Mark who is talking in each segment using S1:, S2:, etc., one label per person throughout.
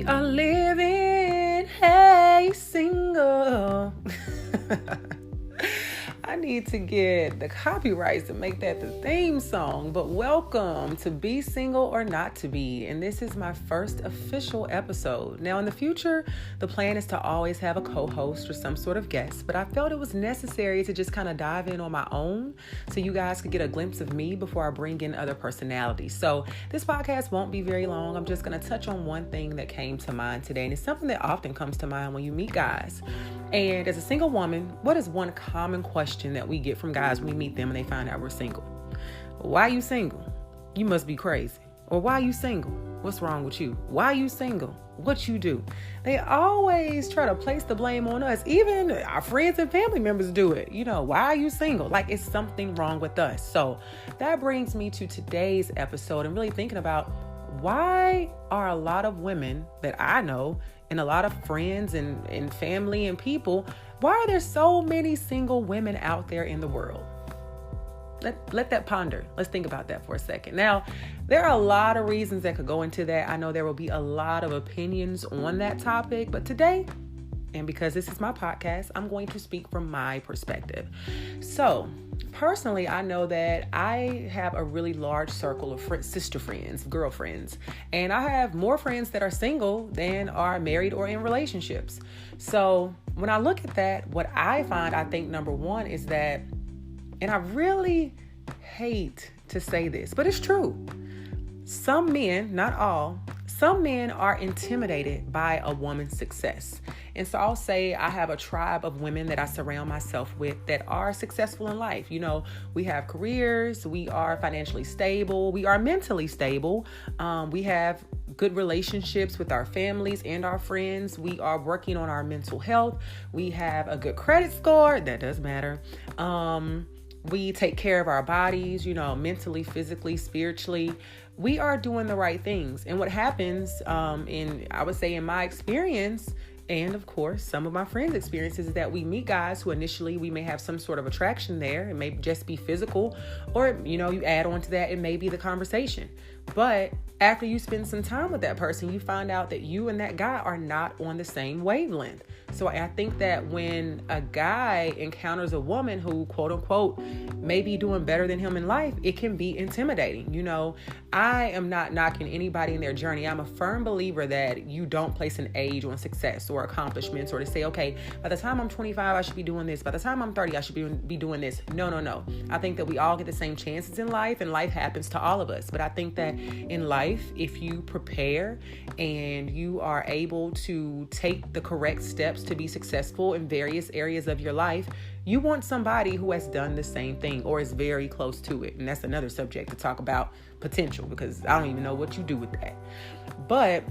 S1: We are living, hey, single. I need to get the copyrights to make that the theme song, but welcome to Be Single or Not to Be, and this is my first official episode. Now, in the future, the plan is to always have a co-host or some sort of guest, but I felt it was necessary to just kind of dive in on my own so you guys could get a glimpse of me before I bring in other personalities. So this podcast won't be very long. I'm just going to touch on one thing that came to mind today, and it's something that often comes to mind when you meet guys. And as a single woman, what is one common question that we get from guys when we meet them and they find out we're single? Why are you single? You must be crazy. Or why are you single? What's wrong with you? Why are you single? What you do? They always try to place the blame on us. Even our friends and family members do it. Why are you single? Like it's something wrong with us. So that brings me to today's episode and really thinking about why are a lot of women that I know and a lot of friends and family and people, why are there so many single women out there in the world? Let that ponder. Let's think about that for a second. Now, there are a lot of reasons that could go into that. I know there will be a lot of opinions on that topic, but today, and because this is my podcast, I'm going to speak from my perspective. So, personally, I know that I have a really large circle of sister friends, girlfriends, and I have more friends that are single than are married or in relationships. So when I look at that, what I find, I think number one is that, and I really hate to say this, but it's true. Some men, not all, some men are intimidated by a woman's success. And so I'll say I have a tribe of women that I surround myself with that are successful in life. We have careers, we are financially stable, we are mentally stable, we have good relationships with our families and our friends. We are working on our mental health. We have a good credit score. That does matter. We take care of our bodies, mentally, physically, spiritually. We are doing the right things. And what happens, I would say in my experience, and of course, some of my friends' experiences, is that we meet guys who initially we may have some sort of attraction there. It may just be physical, or, you add on to that, it may be the conversation. But after you spend some time with that person, you find out that you and that guy are not on the same wavelength. So I think that when a guy encounters a woman who, quote unquote, may be doing better than him in life, it can be intimidating. I am not knocking anybody in their journey. I'm a firm believer that you don't place an age on success or accomplishments, or to say, okay, by the time I'm 25, I should be doing this. By the time I'm 30, I should be doing this. No. I think that we all get the same chances in life, and life happens to all of us. But I think that in life, if you prepare and you are able to take the correct steps to be successful in various areas of your life, you want somebody who has done the same thing or is very close to it. And that's another subject to talk about, potential, because I don't even know what you do with that. But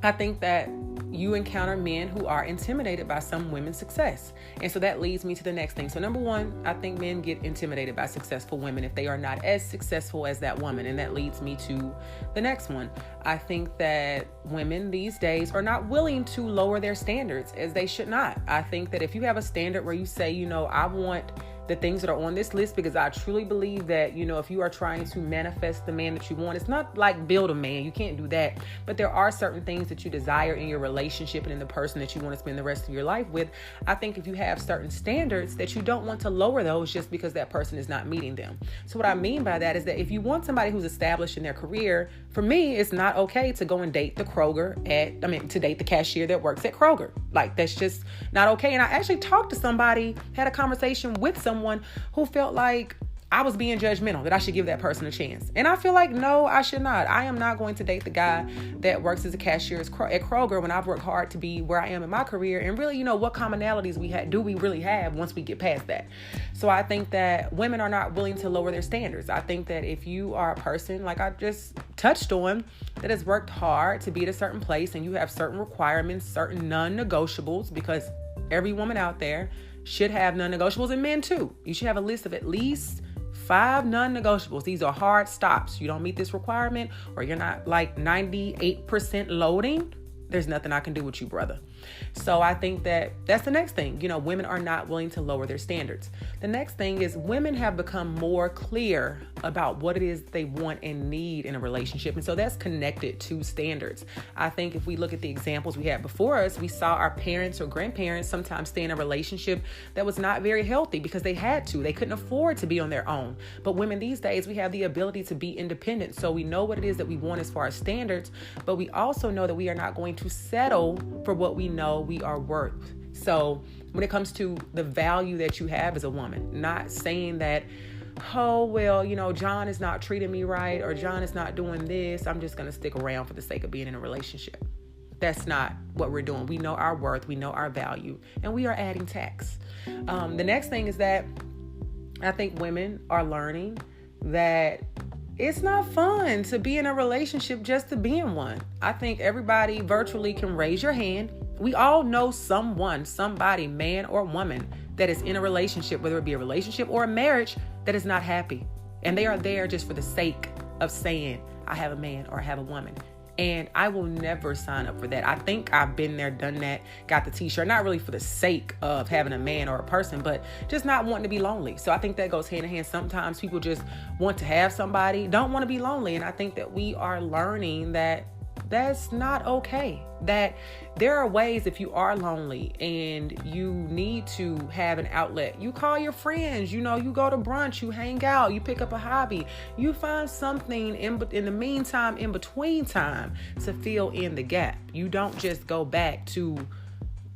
S1: I think that you encounter men who are intimidated by some women's success. And so that leads me to the next thing. So number one, I think men get intimidated by successful women if they are not as successful as that woman. And that leads me to the next one. I think that women these days are not willing to lower their standards, as they should not. I think that if you have a standard where you say, I want the things that are on this list, because I truly believe that, if you are trying to manifest the man that you want, it's not like build a man. You can't do that. But there are certain things that you desire in your relationship and in the person that you want to spend the rest of your life with. I think if you have certain standards, that you don't want to lower those just because that person is not meeting them. So what I mean by that is that if you want somebody who's established in their career, for me, it's not okay to go and date the to date the cashier that works at Kroger. Like, that's just not okay. And I actually talked to somebody, had a conversation with someone who felt like I was being judgmental, that I should give that person a chance. And I feel like, no, I should not. I am not going to date the guy that works as a cashier at Kroger when I've worked hard to be where I am in my career. And really, what commonalities do we really have once we get past that? So I think that women are not willing to lower their standards. I think that if you are a person, like I just touched on, that has worked hard to be at a certain place, and you have certain requirements, certain non-negotiables, because every woman out there should have non-negotiables, and men too. You should have a list of at least 5 non-negotiables. These are hard stops. You don't meet this requirement, or you're not like 98% loading, there's nothing I can do with you, brother. So I think that that's the next thing. Women are not willing to lower their standards. The next thing is women have become more clear about what it is they want and need in a relationship. And so that's connected to standards. I think if we look at the examples we had before us, we saw our parents or grandparents sometimes stay in a relationship that was not very healthy because they had to. They couldn't afford to be on their own. But women these days, we have the ability to be independent. So we know what it is that we want as far as standards, but we also know that we are not going to settle for what we know we are worth. So when it comes to the value that you have as a woman, not saying that, oh, well, John is not treating me right, or John is not doing this, I'm just going to stick around for the sake of being in a relationship. That's not what we're doing. We know our worth, we know our value, and we are adding tax. The next thing is that I think women are learning that it's not fun to be in a relationship just to be in one. I think everybody virtually can raise your hand. We all know someone, somebody, man or woman, that is in a relationship, whether it be a relationship or a marriage, that is not happy. And they are there just for the sake of saying, I have a man or I have a woman. And I will never sign up for that. I think I've been there, done that, got the t-shirt, not really for the sake of having a man or a person, but just not wanting to be lonely. So I think that goes hand in hand. Sometimes people just want to have somebody, don't want to be lonely. And I think that we are learning that that's not okay. That there are ways, if you are lonely and you need to have an outlet, you call your friends, you go to brunch, you hang out, you pick up a hobby, you find something in the meantime, in between time, to fill in the gap. You don't just go back to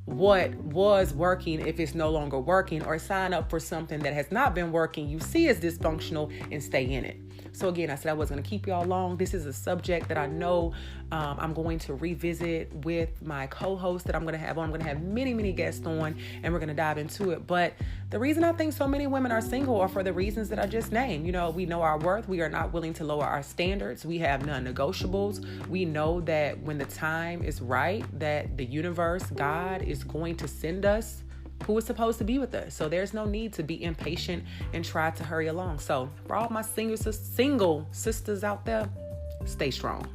S1: what was working if it's no longer working, or sign up for something that has not been working, you see as dysfunctional, and stay in it. So again, I said I wasn't going to keep y'all long. This is a subject that I know I'm going to revisit with my co-host that I'm going to have on. I'm going to have many, many guests on, and we're going to dive into it. But the reason I think so many women are single are for the reasons that I just named. We know our worth. We are not willing to lower our standards. We have non-negotiables. We know that when the time is right, that the universe, God, is going to send us who is supposed to be with us. So there's no need to be impatient and try to hurry along. So for all my single sisters out there, stay strong.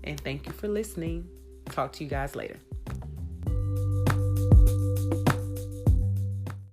S1: And thank you for listening. Talk to you guys later.